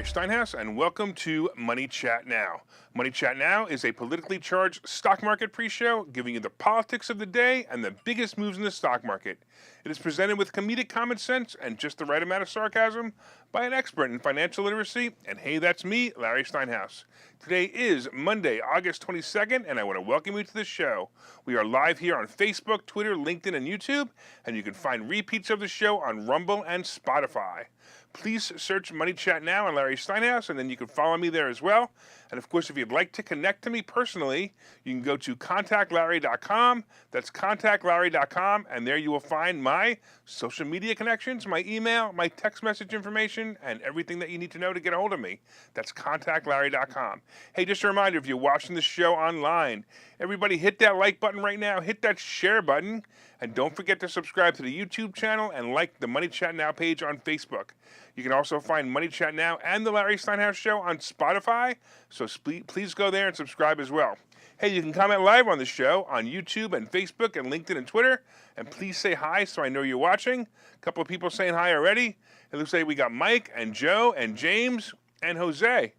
Larry Steinhouse, and welcome to Money Chat Now. Money Chat Now is a politically charged stock market pre-show giving you the politics of the day and the biggest moves in the stock market. It is presented with comedic common sense and just the right amount of sarcasm by an expert in financial literacy, and hey, that's me, Larry Steinhouse. Today is Monday, August 22nd, and I want to welcome you to the show. We are live here on Facebook, Twitter, LinkedIn, and YouTube, and you can find repeats of the show on Rumble and Spotify. Please search Money Chat Now on Larry Steinhouse, and then you can follow me there as well. And of course, if you'd like to connect to me personally, you can go to contactlarry.com. That's contactlarry.com, and there you will find my social media connections, my email, my text message information, and everything that you need to know to get a hold of me. That's contactlarry.com. Hey, just a reminder, if you're watching the show online, everybody hit that like button right now, hit that share button, and don't forget to subscribe to the YouTube channel and like the Money Chat Now page on Facebook. You can also find Money Chat Now and the Larry Steinhouse Show on Spotify, so please go there and subscribe as well. Hey, you can comment live on the show on YouTube and Facebook and LinkedIn and Twitter, and please say hi so I know you're watching. A couple of people saying hi already. It looks like we got Mike and Joe and James and Jose.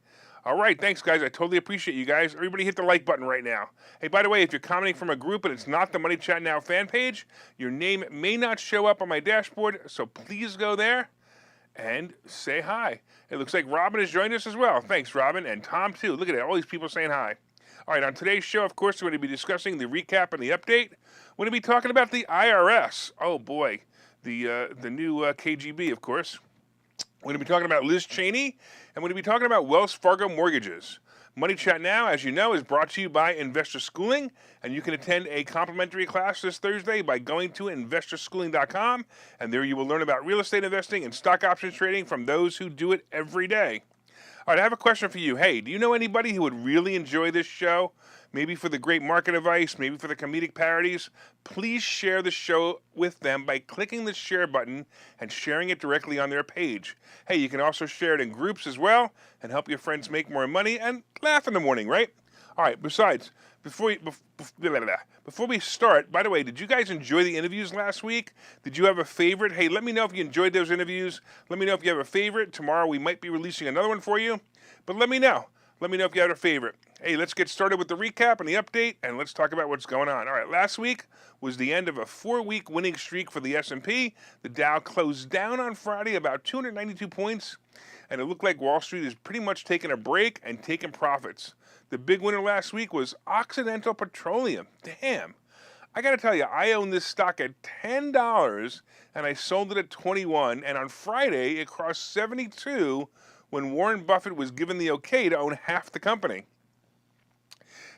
All right, thanks, guys. I totally appreciate you guys. Everybody hit the like button right now. Hey, by the way, if you're commenting from a group and it's not the Money Chat Now fan page, your name may not show up on my dashboard, so please go there and say hi. It looks like Robin has joined us as well. Thanks, Robin, and Tom, too. Look at it, all these people saying hi. All right, on today's show, of course, we're going to be discussing the recap and the update. We're going to be talking about the IRS. Oh, boy, the new KGB, of course. We're going to be talking about Liz Cheney, and we're going to be talking about Wells Fargo mortgages. Money Chat Now, as you know, is brought to you by Investor Schooling, and you can attend a complimentary class this Thursday by going to investorschooling.com, and there you will learn about real estate investing and stock options trading from those who do it every day. All right, I have a question for you. Hey, do you know anybody who would really enjoy this show? Maybe for the great market advice, maybe for the comedic parodies? Please share the show with them by clicking the share button and sharing it directly on their page. Hey, you can also share it in groups as well and help your friends make more money and laugh in the morning, right? All right, besides, before we start, by the way, did you guys enjoy the interviews last week? Did you have a favorite? Hey, let me know if you enjoyed those interviews. Let me know if you have a favorite. Tomorrow we might be releasing another one for you, but let me know. Let me know if you had a favorite. Hey, let's get started with the recap and the update, and let's talk about what's going on. All right, last week was the end of a 4-week winning streak for the S&P. The Dow closed down on Friday about 292 points, and it looked like Wall Street is pretty much taking a break and taking profits. The big winner last week was Occidental Petroleum. Damn. I got to tell you, I owned this stock at $10, and I sold it at $21, and on Friday it crossed $72 when Warren Buffett was given the okay to own half the company.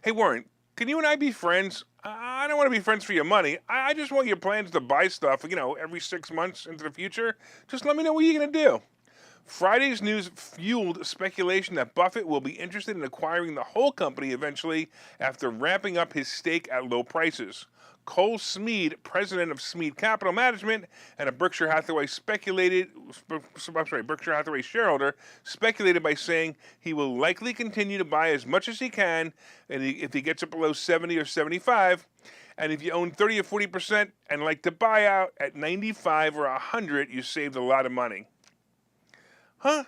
Hey, Warren, can you and I be friends? I don't want to be friends for your money. I just want your plans to buy stuff, every 6 months into the future. Just let me know what you're going to do. Friday's news fueled speculation that Buffett will be interested in acquiring the whole company eventually after ramping up his stake at low prices. Cole Smead, president of Smead Capital Management and a Berkshire Hathaway shareholder, speculated by saying he will likely continue to buy as much as he can, and if he gets it below 70 or 75, and if you own 30 or 40% and like to buy out at 95 or 100, you saved a lot of money. Huh?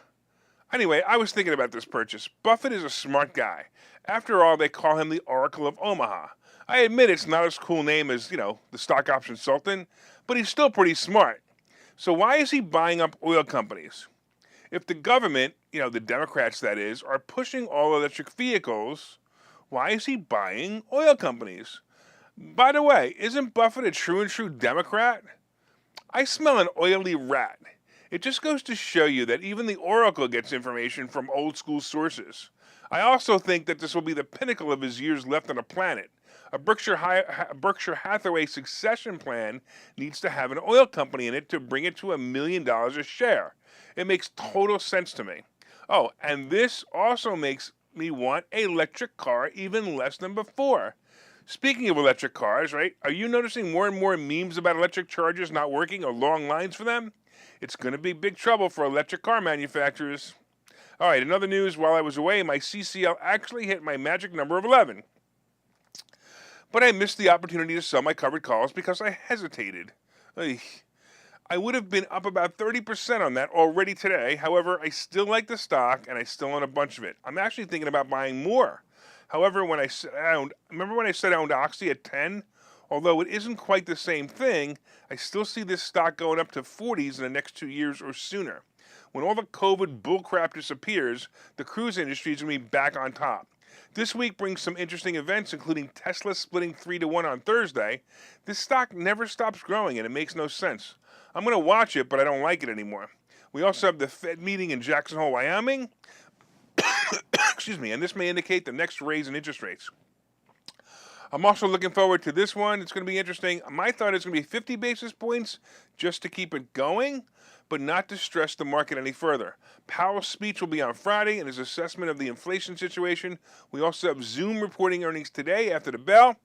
Anyway, I was thinking about this purchase. Buffett is a smart guy. After all, they call him the Oracle of Omaha. I admit it's not as cool name as, the stock option sultan, but he's still pretty smart. So why is he buying up oil companies? If the government, the Democrats that is, are pushing all electric vehicles, why is he buying oil companies? By the way, isn't Buffett a true and true Democrat? I smell an oily rat. It just goes to show you that even the Oracle gets information from old school sources. I also think that this will be the pinnacle of his years left on the planet. A Berkshire Hathaway succession plan needs to have an oil company in it to bring it to $1 million a share. It makes total sense to me. Oh, and this also makes me want an electric car even less than before. Speaking of electric cars, right, are you noticing more and more memes about electric chargers not working or long lines for them? It's going to be big trouble for electric car manufacturers. All right, another news, while I was away, my CCL actually hit my magic number of 11. But I missed the opportunity to sell my covered calls because I hesitated. I would have been up about 30% on that already today. However, I still like the stock and I still own a bunch of it. I'm actually thinking about buying more. However, remember when I said I owned Oxy at 10? Although it isn't quite the same thing, I still see this stock going up to 40s in the next 2 years or sooner. When all the COVID bullcrap disappears, the cruise industry is going to be back on top. This week brings some interesting events, including Tesla splitting 3-1 on Thursday. This stock never stops growing, and it makes no sense. I'm going to watch it, but I don't like it anymore. We also have the Fed meeting in Jackson Hole, Wyoming. Excuse me, and this may indicate the next raise in interest rates. I'm also looking forward to this one. It's going to be interesting. My thought is going to be 50 basis points just to keep it going, but not to stress the market any further. Powell's speech will be on Friday and his assessment of the inflation situation. We also have Zoom reporting earnings today after the bell,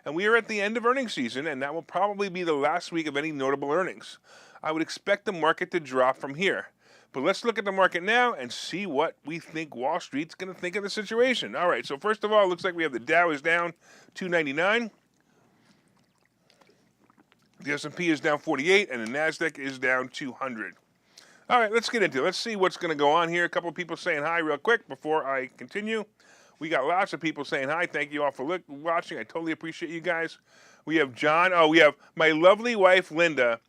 and we are at the end of earnings season, and that will probably be the last week of any notable earnings. I would expect the market to drop from here. But let's look at the market now and see what we think Wall Street's going to think of the situation. All right, so first of all, it looks like we have the Dow is down 299. The S&P is down 48, and the NASDAQ is down 200. All right, let's get into it. Let's see what's going to go on here. A couple of people saying hi real quick before I continue. We got lots of people saying hi. Thank you all for watching. I totally appreciate you guys. We have John. Oh, we have my lovely wife, Linda,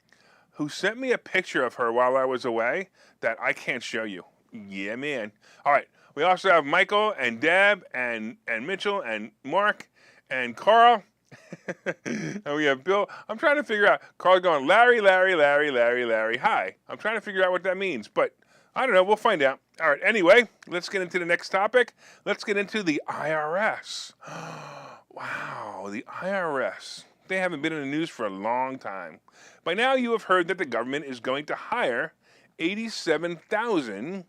who sent me a picture of her while I was away that I can't show you. Yeah, man. All right. We also have Michael and Deb and Mitchell and Mark and Carl. And we have Bill. I'm trying to figure out. Carl going, Larry, Larry, Larry, Larry, Larry. Hi. I'm trying to figure out what that means, but I don't know. We'll find out. All right. Anyway, let's get into the next topic. Let's get into the IRS. Wow, the IRS. They haven't been in the news for a long time. By now, you have heard that the government is going to hire 87,000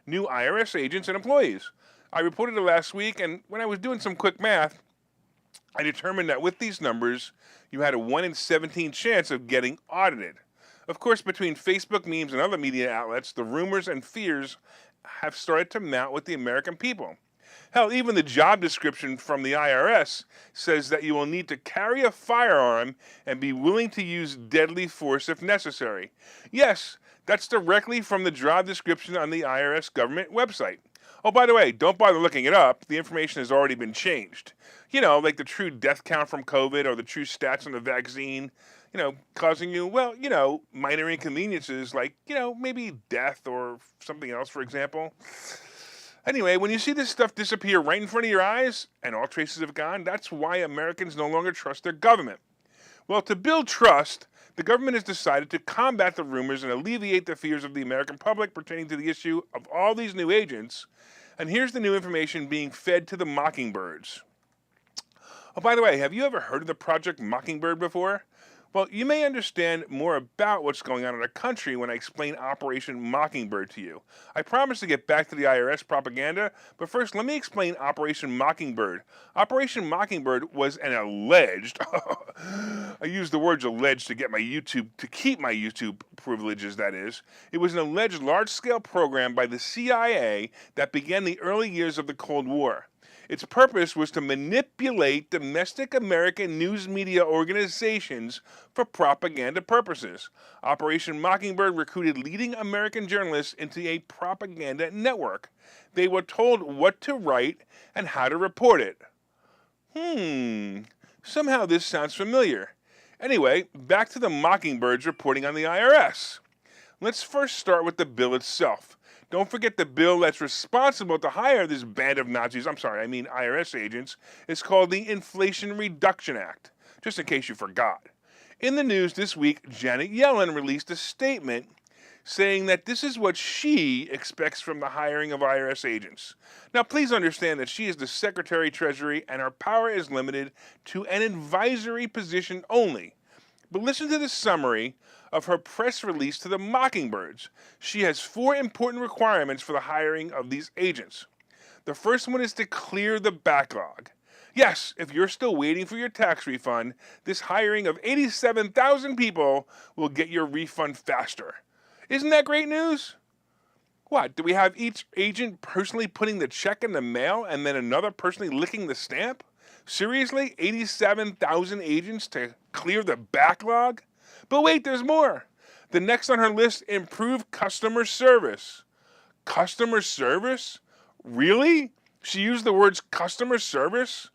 new IRS agents and employees. I reported it last week, and when I was doing some quick math, I determined that with these numbers, you had a 1 in 17 chance of getting audited. Of course, between Facebook memes and other media outlets, the rumors and fears have started to mount with the American people. Hell, even the job description from the IRS says that you will need to carry a firearm and be willing to use deadly force if necessary. Yes, that's directly from the job description on the IRS government website. Oh, by the way, don't bother looking it up. The information has already been changed. You know, like the true death count from COVID or the true stats on the vaccine, causing you, minor inconveniences like, maybe death or something else, for example. Anyway, when you see this stuff disappear right in front of your eyes and all traces have gone, that's why Americans no longer trust their government. Well, to build trust, the government has decided to combat the rumors and alleviate the fears of the American public pertaining to the issue of all these new agents. And here's the new information being fed to the mockingbirds. Oh, by the way, have you ever heard of the Project Mockingbird before? Well, you may understand more about what's going on in our country when I explain Operation Mockingbird to you. I promise to get back to the IRS propaganda, but first let me explain Operation Mockingbird. Operation Mockingbird was an alleged, I use the words alleged to keep my YouTube privileges, that is. It was an alleged large-scale program by the CIA that began the early years of the Cold War. Its purpose was to manipulate domestic American news media organizations for propaganda purposes. Operation Mockingbird recruited leading American journalists into a propaganda network. They were told what to write and how to report it. Somehow this sounds familiar. Anyway, back to the Mockingbirds reporting on the IRS. Let's first start with the bill itself. Don't forget the bill that's responsible to hire this band of IRS agents, is called the Inflation Reduction Act, just in case you forgot. In the news this week, Janet Yellen released a statement saying that this is what she expects from the hiring of IRS agents. Now, please understand that she is the Secretary of Treasury and her power is limited to an advisory position only. But listen to the summary of her press release to the Mockingbirds. She has 4 important requirements for the hiring of these agents. The first one is to clear the backlog. Yes, if you're still waiting for your tax refund, this hiring of 87,000 people will get your refund faster. Isn't that great news? What, do we have each agent personally putting the check in the mail and then another personally licking the stamp? Seriously, 87,000 agents to clear the backlog? But wait, there's more. The next on her list, improve customer service. Customer service? Really? She used the words customer service?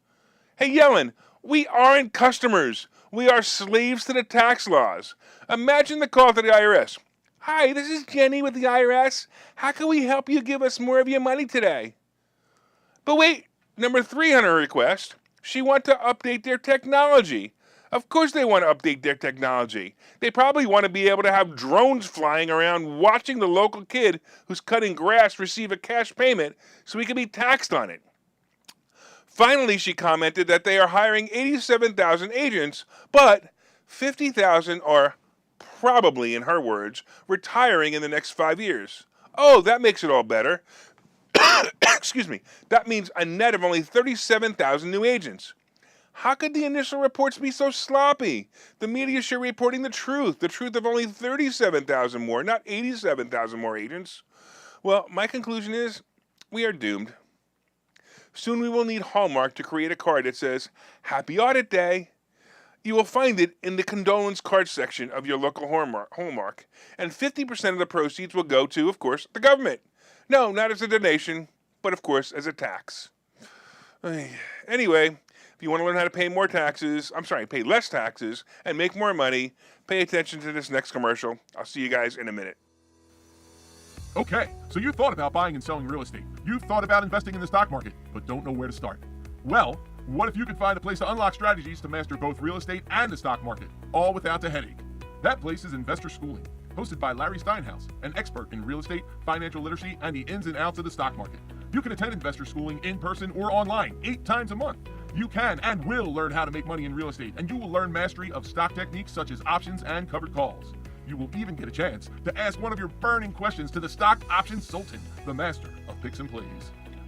Hey, Yellen, we aren't customers. We are slaves to the tax laws. Imagine the call to the IRS. Hi, this is Jenny with the IRS. How can we help you give us more of your money today? But wait, number 3 on her request, she wants to update their technology. Of course they want to update their technology. They probably want to be able to have drones flying around watching the local kid who's cutting grass receive a cash payment so he can be taxed on it. Finally, she commented that they are hiring 87,000 agents, but 50,000 are probably, in her words, retiring in the next 5 years. Oh, that makes it all better. Excuse me. That means a net of only 37,000 new agents. How could the initial reports be so sloppy? The media should be reporting the truth of only 37,000 more, not 87,000 more agents. Well, my conclusion is we are doomed. Soon we will need Hallmark to create a card that says, Happy Audit Day. You will find it in the condolence card section of your local Hallmark, and 50% of the proceeds will go to, of course, the government. No, not as a donation, but of course as a tax. Anyway, if you want to learn how to pay pay less taxes and make more money, pay attention to this next commercial. I'll see you guys in a minute. Okay, so you thought about buying and selling real estate. You've thought about investing in the stock market, but don't know where to start. Well, what if you could find a place to unlock strategies to master both real estate and the stock market, all without the headache? That place is Investor Schooling, hosted by Larry Steinhouse, an expert in real estate, financial literacy, and the ins and outs of the stock market. You can attend Investor Schooling in person or online 8 times a month. You can and will learn how to make money in real estate, and you will learn mastery of stock techniques such as options and covered calls. You will even get a chance to ask one of your burning questions to the stock option sultan, the master of picks and plays.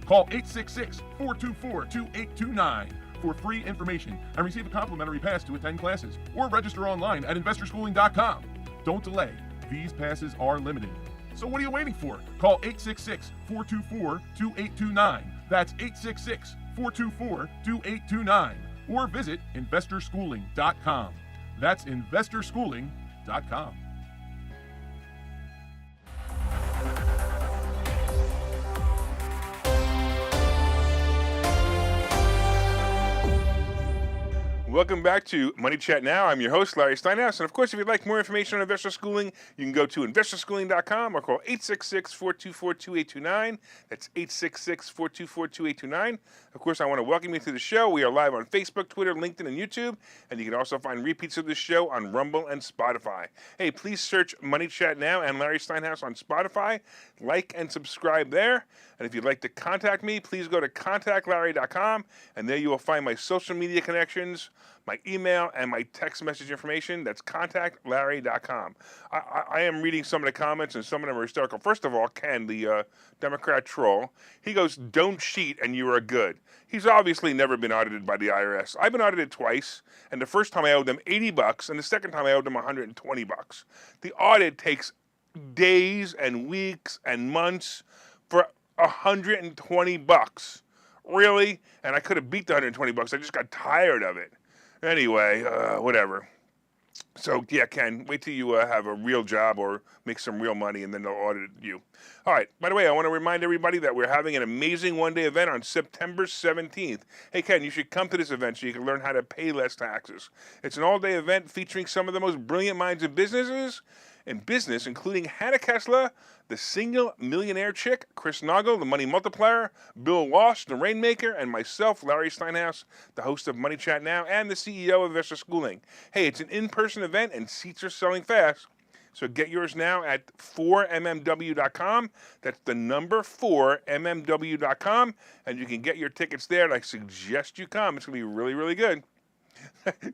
Call 866-424-2829 for free information and receive a complimentary pass to attend classes, or register online at investorschooling.com. Don't delay. These passes are limited. So what are you waiting for? Call 866-424-2829. That's 866-424-2829. Or visit investorschooling.com. That's investorschooling.com. Welcome back to Money Chat Now. I'm your host, Larry Steinhouse. And of course, if you'd like more information on investor schooling, you can go to investorschooling.com or call 866-424-2829. That's 866-424-2829. Of course, I want to welcome you to the show. We are live on Facebook, Twitter, LinkedIn, and YouTube. And you can also find repeats of this show on Rumble and Spotify. Hey, please search Money Chat Now and Larry Steinhouse on Spotify. Like and subscribe there. And if you'd like to contact me, please go to contactlarry.com. And there you will find my social media connections, my email, and my text message information. That's contactlarry.com. I am reading some of the comments, and some of them are hysterical. First of all, Ken, the Democrat troll, he goes, don't cheat and you are good. He's obviously never been audited by the IRS. I've been audited twice, and the first time I owed them $80, and the second time I owed them $120. The audit takes days and weeks and months for $120. Really? And I could have beat the $120. I just got tired of it. Anyway, whatever. So, yeah, Ken, wait till you have a real job or make some real money, and then they'll audit you. All right. By the way, I want to remind everybody that we're having an amazing one-day event on September 17th. Hey, Ken, you should come to this event so you can learn how to pay less taxes. It's an all-day event featuring some of the most brilliant minds in business, including Hannah Kessler, the single millionaire chick, Chris Noggle, the money multiplier, Bill Walsh, the rainmaker, and myself, Larry Steinhouse, the host of Money Chat Now and the CEO of Investor Schooling. Hey, it's an in-person event and seats are selling fast. So get yours now at 4mmw.com. That's the number 4mmw.com, and you can get your tickets there, and I suggest you come. It's going to be really, really good.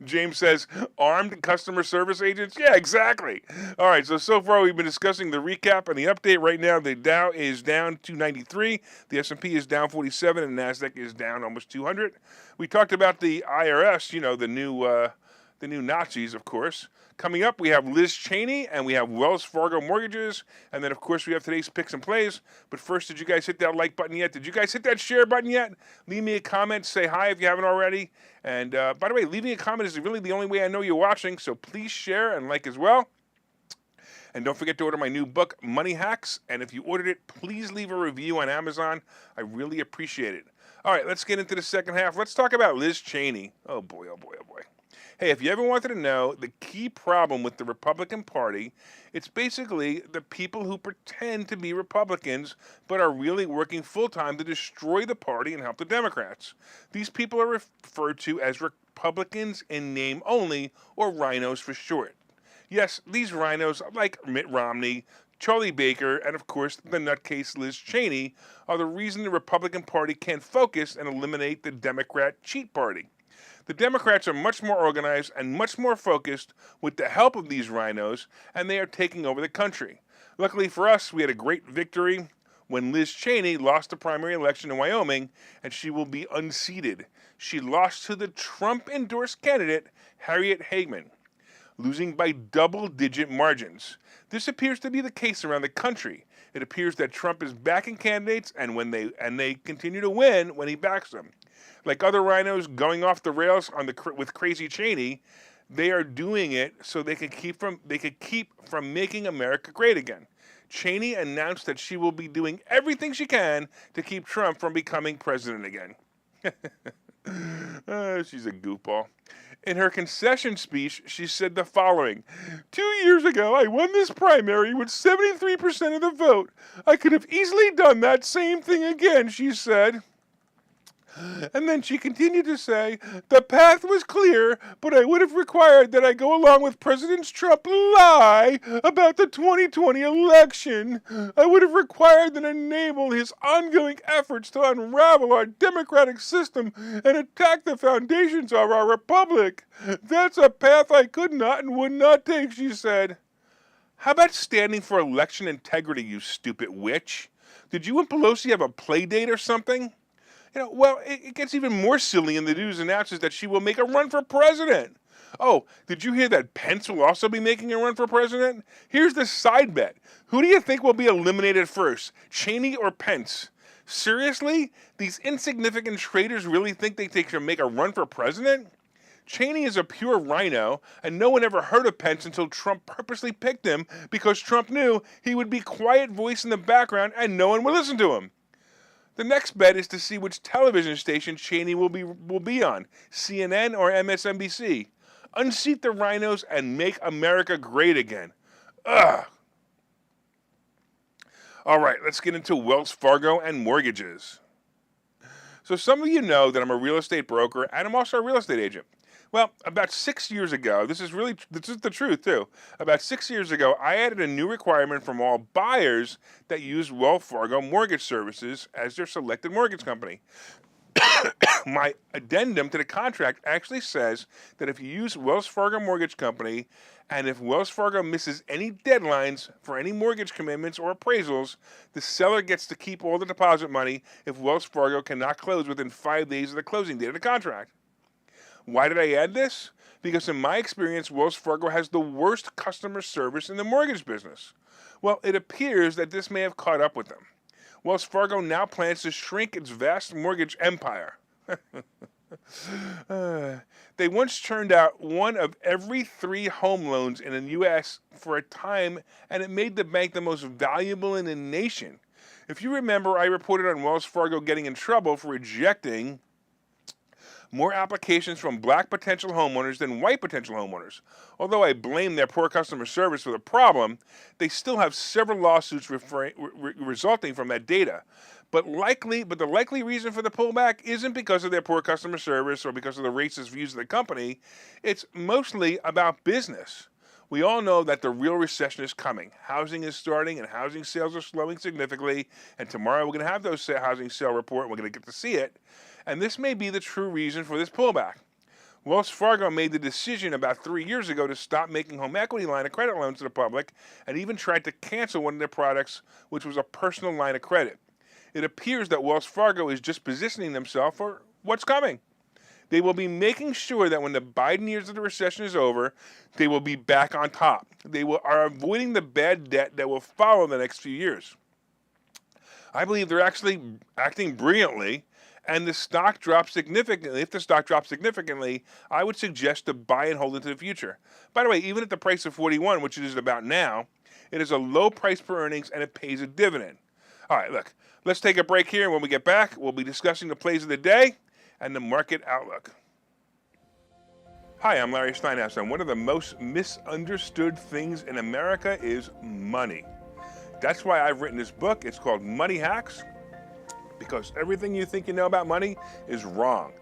James says, armed customer service agents? Yeah, exactly. All right, so far we've been discussing the recap and the update. Right now, the Dow is down 293, the S&P is down 47, and NASDAQ is down almost 200. We talked about the IRS, the new Nazis, of course. Coming up, we have Liz Cheney, and we have Wells Fargo mortgages, and then, of course, we have today's picks and plays. But first, did you guys hit that like button yet? Did you guys hit that share button yet? Leave me a comment. Say hi if you haven't already. And, by the way, leaving a comment is really the only way I know you're watching, so please share and like as well. And don't forget to order my new book, Money Hacks. And if you ordered it, please leave a review on Amazon. I really appreciate it. All right, let's get into the second half. Let's talk about Liz Cheney. Oh boy, oh boy, oh boy. Hey, if you ever wanted to know the key problem with the Republican Party, it's basically the people who pretend to be Republicans but are really working full-time to destroy the party and help the Democrats. These people are referred to as Republicans in name only, or rhinos for short. Yes, these rhinos, like Mitt Romney, Charlie Baker, and of course the nutcase Liz Cheney, are the reason the Republican Party can't focus and eliminate the Democrat cheat party. The Democrats are much more organized and much more focused with the help of these rhinos, and they are taking over the country. Luckily for us, we had a great victory when Liz Cheney lost the primary election in Wyoming, and she will be unseated. She lost to the Trump-endorsed candidate, Harriet Hageman, losing by double-digit margins. This appears to be the case around the country. It appears that Trump is backing candidates, and they continue to win when he backs them. Like other rhinos going off the rails with Crazy Cheney, they are doing it so they could keep from making America great again. Cheney announced that she will be doing everything she can to keep Trump from becoming president again. She's a goofball. In her concession speech, she said the following: 2 years ago, I won this primary with 73% of the vote. I could have easily done that same thing again, she said. And then she continued to say, the path was clear, but I would have required that I go along with President Trump's lie about the 2020 election. I would have required that enable his ongoing efforts to unravel our democratic system and attack the foundations of our republic. That's a path I could not and would not take, she said. How about standing for election integrity, you stupid witch? Did you and Pelosi have a play date or something? Well, it gets even more silly in the news announces that she will make a run for president. Oh, did you hear that Pence will also be making a run for president? Here's the side bet. Who do you think will be eliminated first, Cheney or Pence? Seriously? These insignificant traitors really think they should make a run for president? Cheney is a pure rhino, and no one ever heard of Pence until Trump purposely picked him because Trump knew he would be quiet voice in the background and no one would listen to him. The next bet is to see which television station Cheney will be on, CNN or MSNBC. Unseat the rhinos and make America great again. Ugh. All right, let's get into Wells Fargo and mortgages. So some of you know that I'm a real estate broker and I'm also a real estate agent. Well, about 6 years ago, this is the truth too. About 6 years ago, I added a new requirement from all buyers that use Wells Fargo Mortgage Services as their selected mortgage company. My addendum to the contract actually says that if you use Wells Fargo Mortgage Company and if Wells Fargo misses any deadlines for any mortgage commitments or appraisals, the seller gets to keep all the deposit money if Wells Fargo cannot close within 5 days of the closing date of the contract. Why did I add this? Because in my experience, Wells Fargo has the worst customer service in the mortgage business. Well, it appears that this may have caught up with them. Wells Fargo now plans to shrink its vast mortgage empire. They once turned out 1 of every 3 home loans in the U.S. for a time, and it made the bank the most valuable in the nation. If you remember, I reported on Wells Fargo getting in trouble for rejecting more applications from black potential homeowners than white potential homeowners. Although I blame their poor customer service for the problem, they still have several lawsuits resulting from that data. But the likely reason for the pullback isn't because of their poor customer service or because of the racist views of the company. It's mostly about business. We all know that the real recession is coming. Housing is starting and housing sales are slowing significantly. And tomorrow we're going to have those housing sale report and we're going to get to see it. And this may be the true reason for this pullback. Wells Fargo made the decision about 3 years ago to stop making home equity line of credit loans to the public and even tried to cancel one of their products, which was a personal line of credit. It appears that Wells Fargo is just positioning themselves for what's coming. They will be making sure that when the Biden years of the recession is over, they will be back on top. They are avoiding the bad debt that will follow the next few years. I believe they're actually acting brilliantly, and the stock drops significantly. If the stock drops significantly, I would suggest to buy and hold into the future. By the way, even at the price of 41, which it is about now, It is a low price per earnings, and it pays a dividend. All right, look, let's take a break here. When we get back, we'll be discussing the plays of the day and the market outlook. Hi, I'm Larry Steinhouse, and one of the most misunderstood things in America is money. That's why I've written this book. It's called Money Hacks, because everything you think you know about money is wrong.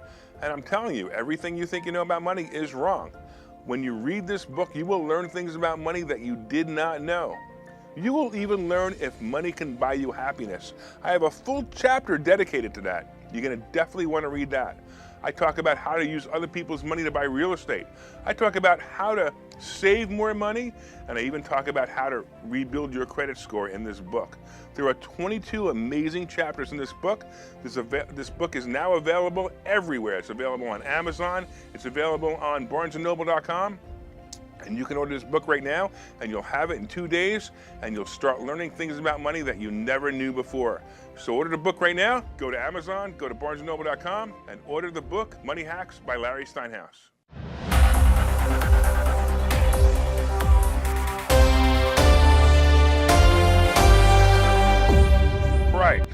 And I'm telling you, everything you think you know about money is wrong. When you read this book, you will learn things about money that you did not know. You will even learn if money can buy you happiness. I have a full chapter dedicated to that. You're going to definitely want to read that. I talk about how to use other people's money to buy real estate. I talk about how to save more money, and I even talk about how to rebuild your credit score in this book. There are 22 amazing chapters in this book. This book is now available everywhere. It's available on Amazon. It's available on barnesandnoble.com. And you can order this book right now, and you'll have it in 2 days, and you'll start learning things about money that you never knew before. So order the book right now. Go to Amazon, go to barnesandnoble.com, and order the book, Money Hacks by Larry Steinhouse. Right.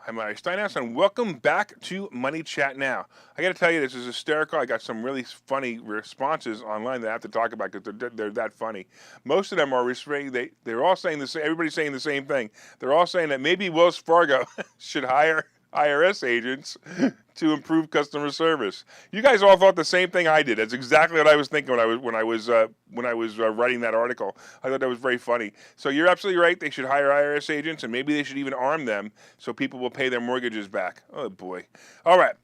I'm Larry Steinhouse, and welcome back to Money Chat Now. I got to tell you, this is hysterical. I got some really funny responses online that I have to talk about because they're that funny. Most of them are they're all saying the same. Everybody's saying the same thing. They're all saying that maybe Wells Fargo should hire IRS agents to improve customer service. You guys all thought the same thing I did. That's exactly what I was thinking when I was writing that article. I thought that was very funny. So you're absolutely right. They should hire IRS agents, and maybe they should even arm them so people will pay their mortgages back. Oh boy! All right.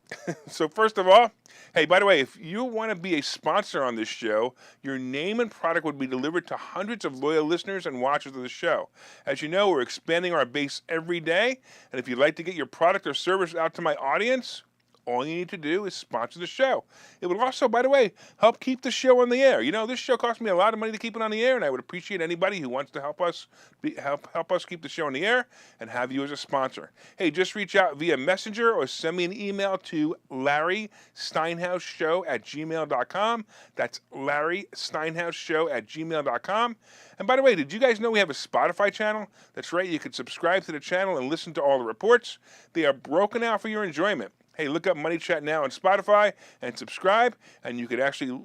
So first of all, hey, by the way, if you want to be a sponsor on this show, your name and product would be delivered to hundreds of loyal listeners and watchers of the show. As you know, we're expanding our base every day, and if you'd like to get your product or service out to my audience, all you need to do is sponsor the show. It will also, by the way, help keep the show on the air. You know, this show costs me a lot of money to keep it on the air, and I would appreciate anybody who wants to help us keep the show on the air and have you as a sponsor. Hey, just reach out via Messenger or send me an email to LarrySteinhouseShow@gmail.com. That's LarrySteinhouseShow@gmail.com. And by the way, did you guys know we have a Spotify channel? That's right, you can subscribe to the channel and listen to all the reports. They are broken out for your enjoyment. Hey, look up Money Chat Now on Spotify and subscribe, and you could actually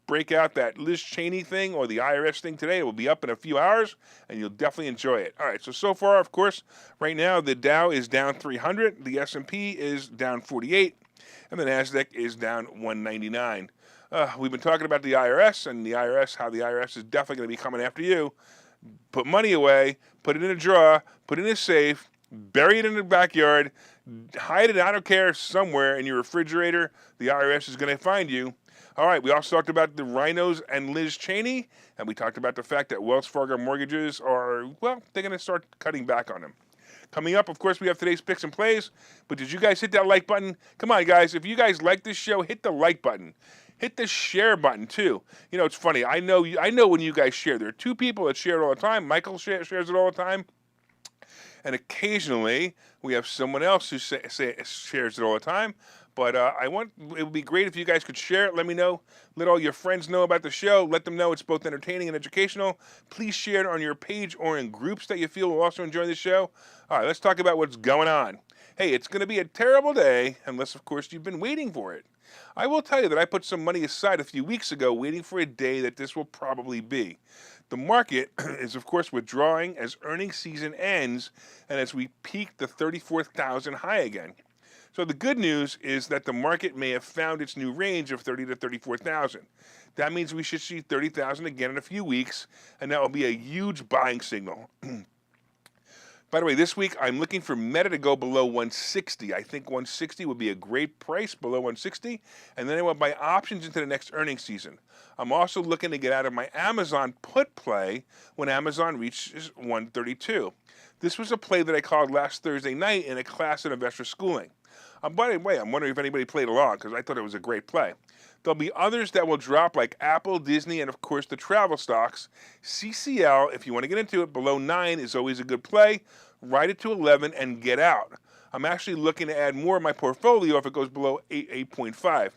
break out that Liz Cheney thing or the IRS thing today. It will be up in a few hours, and you'll definitely enjoy it. All right, so far, of course, right now, the Dow is down 300, the S&P is down 48, and the NASDAQ is down 199. We've been talking about the IRS, and how the IRS is definitely going to be coming after you. Put money away, put it in a drawer, put it in a safe, bury it in the backyard, hide it, I don't care, somewhere in your refrigerator. The IRS is going to find you. All right, we also talked about the rhinos and Liz Cheney, and we talked about the fact that Wells Fargo mortgages are, well, they're going to start cutting back on them. Coming up, of course, we have today's picks and plays, but did you guys hit that like button? Come on, guys, if you guys like this show, hit the like button. Hit the share button, too. You know, it's funny. I know when you guys share. There are two people that share it all the time. Michael shares it all the time. And occasionally, we have someone else who shares it all the time. But it would be great if you guys could share it. Let me know. Let all your friends know about the show. Let them know it's both entertaining and educational. Please share it on your page or in groups that you feel will also enjoy the show. All right, let's talk about what's going on. Hey, it's going to be a terrible day, unless, of course, you've been waiting for it. I will tell you that I put some money aside a few weeks ago waiting for a day that this will probably be. The market is, of course, withdrawing as earnings season ends and as we peak the 34,000 high again. So the good news is that the market may have found its new range of 30 to 34,000. That means we should see 30,000 again in a few weeks, and that will be a huge buying signal. By the way, this week I'm looking for Meta to go below 160. I think 160 would be a great price below 160, and then I will buy options into the next earnings season. I'm also looking to get out of my Amazon put play when Amazon reaches 132. This was a play that I called last Thursday night in a class in investor schooling. By the way, I'm wondering if anybody played along because I thought it was a great play. There'll be others that will drop like Apple, Disney, and of course the travel stocks. CCL, if you want to get into it, below 9 is always a good play. Ride it to 11 and get out. I'm actually looking to add more of my portfolio if it goes below 8.5.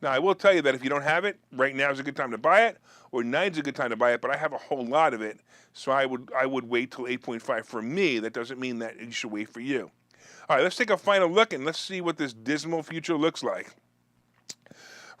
Now, I will tell you that if you don't have it, right now is a good time to buy it, or nine's a good time to buy it, but I have a whole lot of it, so I would wait till 8.5 for me. That doesn't mean that you should wait for you. All right, let's take a final look, and let's see what this dismal future looks like.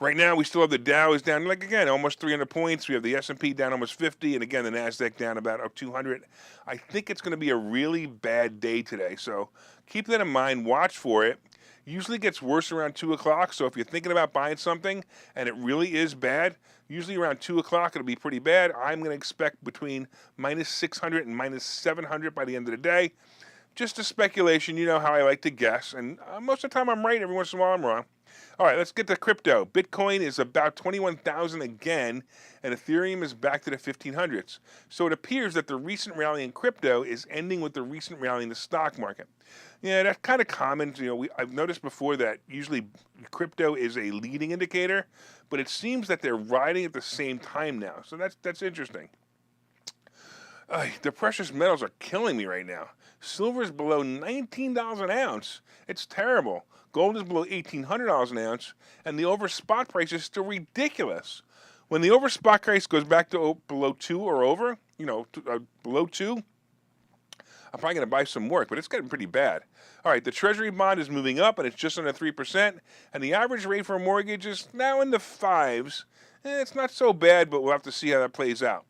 Right now, we still have the Dow is down, like again, almost 300 points. We have the S&P down almost 50, and again, the NASDAQ down about 200. I think it's going to be a really bad day today, so keep that in mind. Watch for it. Usually gets worse around 2 o'clock, so if you're thinking about buying something and it really is bad, usually around 2 o'clock it'll be pretty bad. I'm going to expect between minus 600 and minus 700 by the end of the day. Just a speculation, you know how I like to guess, and most of the time I'm right, every once in a while I'm wrong. All right, let's get to crypto. Bitcoin is about 21,000 again, and Ethereum is back to the 1500s. So it appears that the recent rally in crypto is ending with the recent rally in the stock market. Yeah, that's kind of common. You know, I've noticed before that usually crypto is a leading indicator, but it seems that they're riding at the same time now. So that's interesting. The precious metals are killing me right now. Silver is below $19 an ounce. It's terrible. Gold is below $1,800 an ounce, and the over spot price is still ridiculous. When the over spot price goes back to below 2 or over, below 2, I'm probably going to buy some more, but it's getting pretty bad. All right, the Treasury bond is moving up, and it's just under 3%, and the average rate for a mortgage is now in the 5s. It's not so bad, but we'll have to see how that plays out.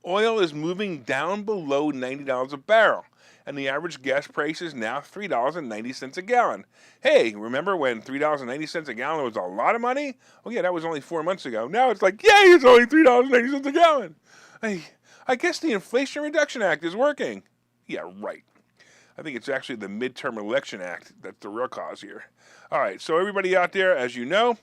Oil is moving down below $90 a barrel, and the average gas price is now $3.90 a gallon. Hey, remember when $3.90 a gallon was a lot of money? Oh yeah, that was only 4 months ago. Now it's like, yay, it's only $3.90 a gallon. I guess the Inflation Reduction Act is working. Yeah, right. I think it's actually the Midterm Election Act that's the real cause here. All right, so everybody out there, as you know,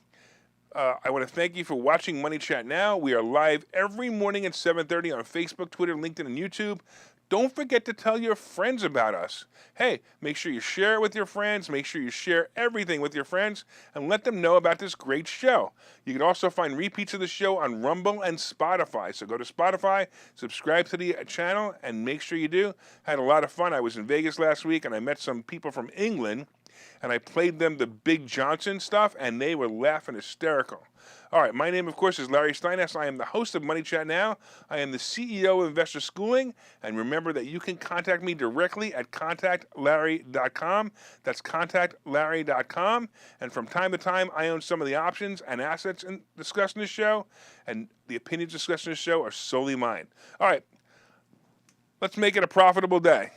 I want to thank you for watching Money Chat Now. We are live every morning at 7:30 on Facebook, Twitter, LinkedIn, and YouTube. Don't forget to tell your friends about us. Hey, make sure you share it with your friends. Make sure you share everything with your friends and let them know about this great show. You can also find repeats of the show on Rumble and Spotify. So go to Spotify, subscribe to the channel, and make sure you do. I had a lot of fun. I was in Vegas last week, and I met some people from England, and I played them the Big Johnson stuff, and they were laughing hysterical. All right, my name, of course, is Larry Steinhouse. I am the host of Money Chat Now. I am the CEO of Investor Schooling, and remember that you can contact me directly at contactlarry.com. That's contactlarry.com, and from time to time, I own some of the options and assets discussed in this show, and the opinions discussed in this show are solely mine. All right, let's make it a profitable day.